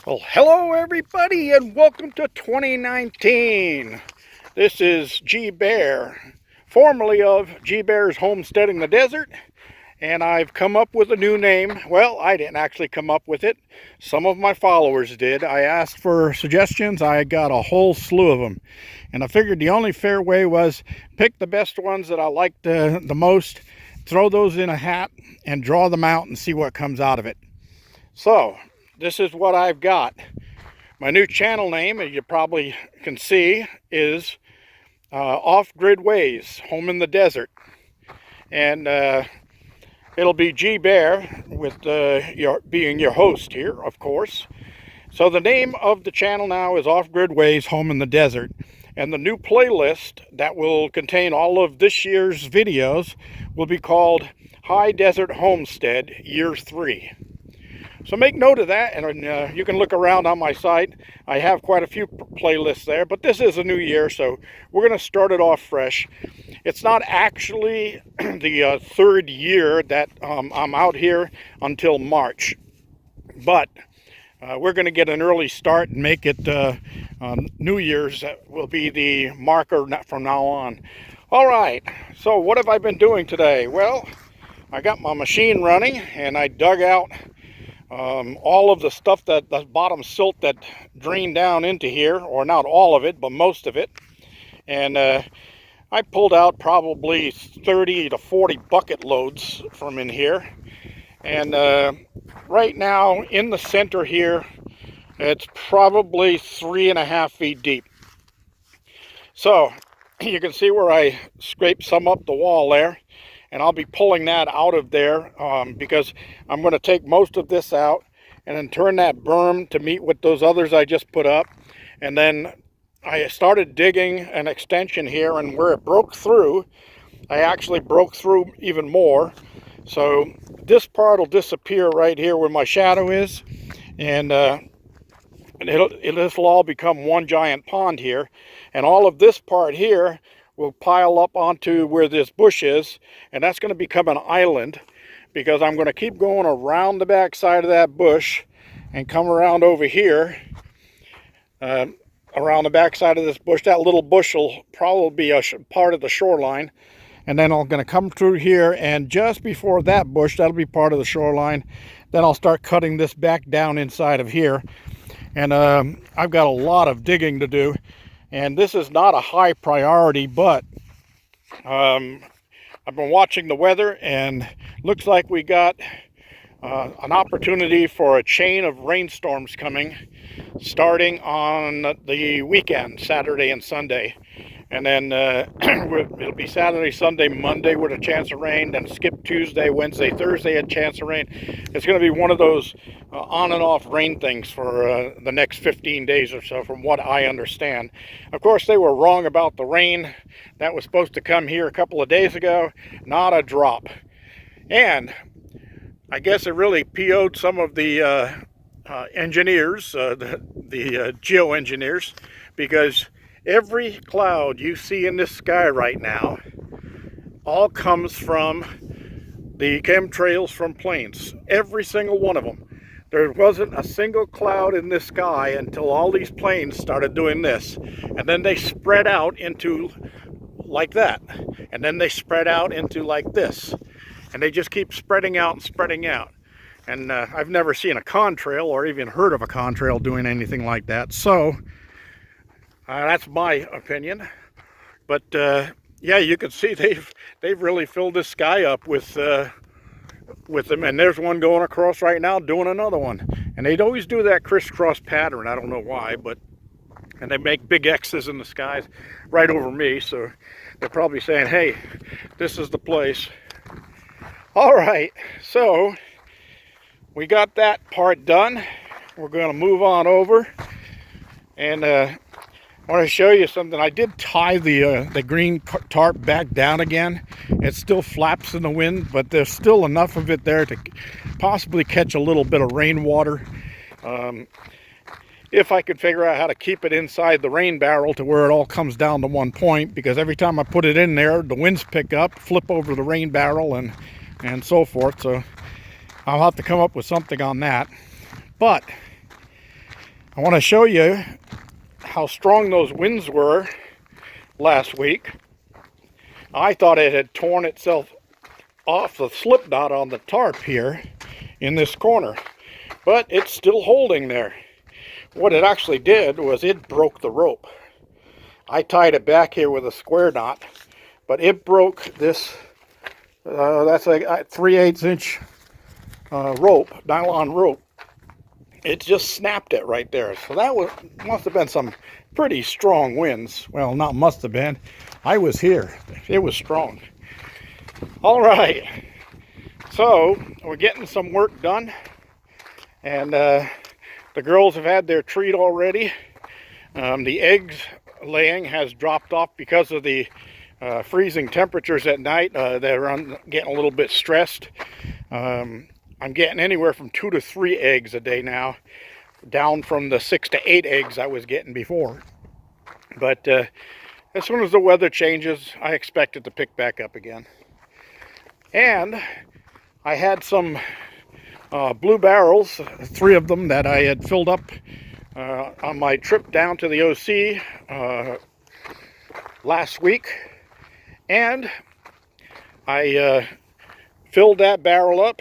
Well, hello everybody and welcome to 2019. This is G Bear, formerly of G Bear's Homestead in the Desert, and I've come up with a new name. Well, I didn't actually come up with it. Some of my followers did. I asked for suggestions. I got a whole slew of them, and I figured the only fair way was pick the best ones that I liked the most, throw those in a hat, and draw them out and see what comes out of it. So, this is what I've got. My new channel name, as you probably can see, is Off-Grid Ways, Home in the Desert. And it'll be G Bear with being your host here, of course. So the name of the channel now is Off-Grid Ways, Home in the Desert. And the new playlist that will contain all of this year's videos will be called High Desert Homestead Year 3. So make note of that, and you can look around on my site. I have quite a few playlists there, but this is a new year, so we're going to start it off fresh. It's not actually the third year that I'm out here until March, but we're going to get an early start and make it New Year's will be the marker from now on. All right, so what have I been doing today? Well, I got my machine running, and I dug out all of the stuff, that the bottom silt that drained down into here, or not all of it, but most of it. And I pulled out probably 30 to 40 bucket loads from in here. And right now in the center here, it's probably 3.5 feet deep. So you can see where I scraped some up the wall there. And I'll be pulling that out of there because I'm going to take most of this out and then turn that berm to meet with those others I just put up. And then I started digging an extension here, and where it broke through, I actually broke through even more. So this part will disappear right here where my shadow is, and this will all become one giant pond here. And all of this part here will pile up onto where this bush is, and that's going to become an island, because I'm going to keep going around the back side of that bush and come around over here, around the back side of this bush. That little bush will probably be a part of the shoreline, and then I'm going to come through here, and just before that bush, that'll be part of the shoreline. Then I'll start cutting this back down inside of here, and I've got a lot of digging to do. And this is not a high priority, but I've been watching the weather, and looks like we got an opportunity for a chain of rainstorms coming starting on the weekend, Saturday and Sunday. And then it'll be Saturday, Sunday, Monday with a chance of rain, then skip Tuesday, Wednesday, Thursday, a chance of rain. It's going to be one of those on and off rain things for the next 15 days or so, from what I understand. Of course, they were wrong about the rain that was supposed to come here a couple of days ago. Not a drop. And I guess it really PO'd some of the engineers, the geoengineers, because every cloud you see in this sky right now all comes from the chemtrails from planes. Every single one of them. There wasn't a single cloud in this sky until all these planes started doing this. And then they spread out into like that. And then they spread out into like this. And they just keep spreading out and spreading out. And I've never seen a contrail or even heard of a contrail doing anything like that. So that's my opinion. But yeah, you can see they've really filled this sky up with them. And there's one going across right now doing another one. And they'd always do that crisscross pattern. I don't know why, but and they make big X's in the skies right over me. So they're probably saying, hey, this is the place. All right, so we got that part done. We're going to move on over, and I want to show you something. I did tie the green tarp back down again. It still flaps in the wind, but there's still enough of it there to possibly catch a little bit of rainwater. If I could figure out how to keep it inside the rain barrel to where it all comes down to one point, because every time I put it in there, the winds pick up, flip over the rain barrel, and so forth. So I'll have to come up with something on that. But I want to show you how strong those winds were last week. I thought it had torn itself off the slip knot on the tarp here in this corner, but it's still holding there. What it actually did was it broke the rope. I tied it back here with a square knot, but it broke this, that's a 3/8 inch rope, nylon rope. It just snapped it right there. So that must have been some pretty strong winds. Well, not must have been. I was here. It was strong. All right. So we're getting some work done. And the girls have had their treat already. The eggs laying has dropped off because of the freezing temperatures at night. They're getting a little bit stressed. I'm getting anywhere from 2 to 3 eggs a day now, down from the 6 to 8 eggs I was getting before. But as soon as the weather changes, I expect it to pick back up again. And I had some blue barrels, 3 of them that I had filled up on my trip down to the OC last week. And I filled that barrel up,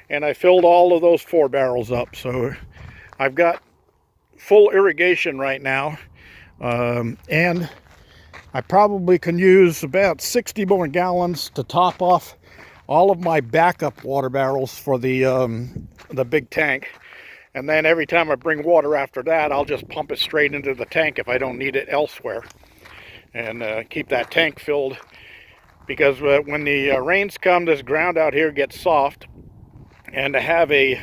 and I filled all of those 4 barrels up. So I've got full irrigation right now. And I probably can use about 60 more gallons to top off all of my backup water barrels for the big tank. And then every time I bring water after that, I'll just pump it straight into the tank if I don't need it elsewhere. And keep that tank filled. Because when the rains come, this ground out here gets soft. And to have a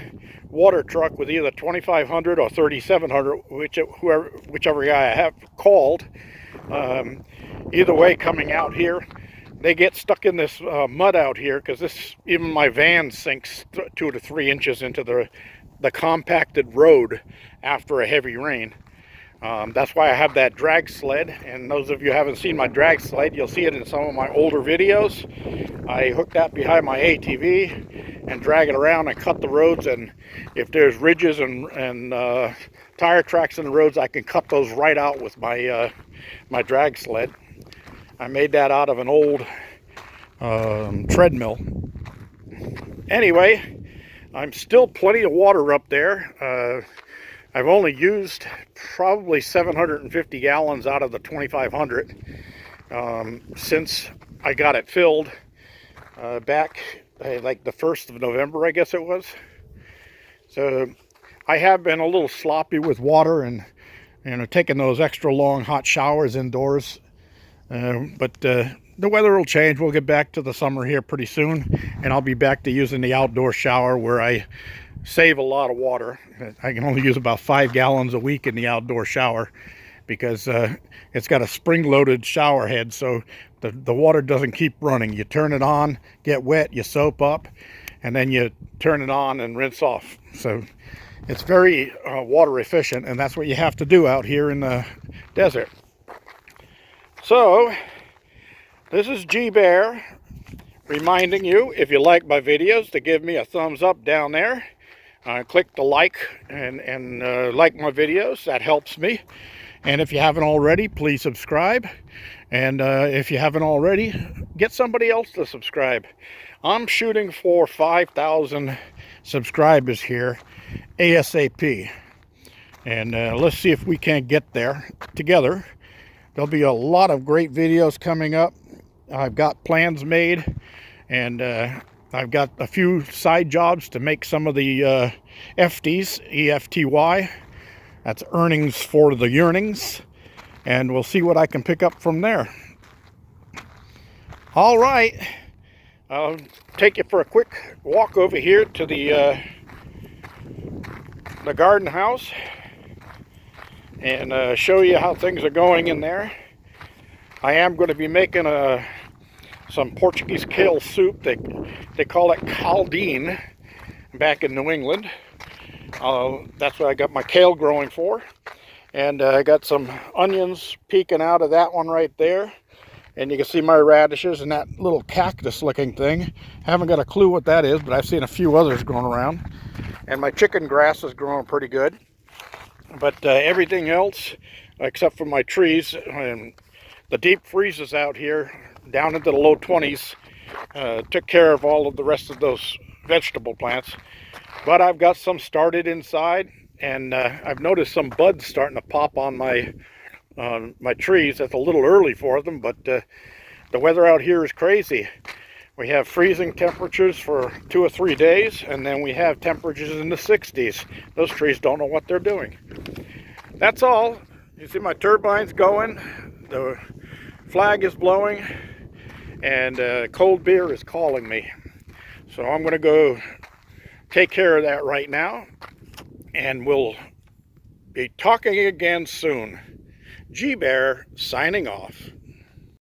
water truck with either 2500 or 3700, whichever guy I have called, either way coming out here, they get stuck in this mud out here, because even my van sinks 2 to 3 inches into the compacted road after a heavy rain. That's why I have that drag sled, and those of you who haven't seen my drag sled, you'll see it in some of my older videos. I hook that behind my ATV and drag it around and cut the roads, and if there's ridges and tire tracks in the roads, I can cut those right out with my my drag sled. I made that out of an old treadmill. Anyway, I'm still plenty of water up there. I've only used probably 750 gallons out of the 2,500 since I got it filled back like the 1st of November, I guess it was. So I have been a little sloppy with water and taking those extra long hot showers indoors. But the weather will change. We'll get back to the summer here pretty soon, and I'll be back to using the outdoor shower where I save a lot of water. I can only use about 5 gallons a week in the outdoor shower because it's got a spring-loaded shower head, so the water doesn't keep running. You turn it on, get wet, you soap up, and then you turn it on and rinse off. So it's very water efficient, and that's what you have to do out here in the desert. So this is G Bear reminding you, if you like my videos, to give me a thumbs up down there. Click the like and like my videos. That helps me. And if you haven't already, please subscribe. And if you haven't already, get somebody else to subscribe. I'm shooting for 5,000 subscribers here ASAP. And let's see if we can't get there together. There'll be a lot of great videos coming up. I've got plans made, and I've got a few side jobs to make some of the EFTYs, E-F-T-Y. That's earnings for the yearnings. And we'll see what I can pick up from there. All right. I'll take you for a quick walk over here to the garden house and show you how things are going in there. I am going to be making some Portuguese kale soup. They call it Caldine back in New England. That's what I got my kale growing for. And I got some onions peeking out of that one right there. And you can see my radishes and that little cactus looking thing. Haven't got a clue what that is, but I've seen a few others growing around. And my chicken grass is growing pretty good. But everything else, except for my trees, and the deep freezes out here down into the low 20s, took care of all of the rest of those vegetable plants. But I've got some started inside, and I've noticed some buds starting to pop on my trees. That's a little early for them, but the weather out here is crazy. We have freezing temperatures for 2 or 3 days, and then we have temperatures in the 60s. Those trees don't know what they're doing. That's all. You see my turbines going, the flag is blowing, and cold beer is calling me. So I'm going to go take care of that right now, and we'll be talking again soon. G Bear signing off.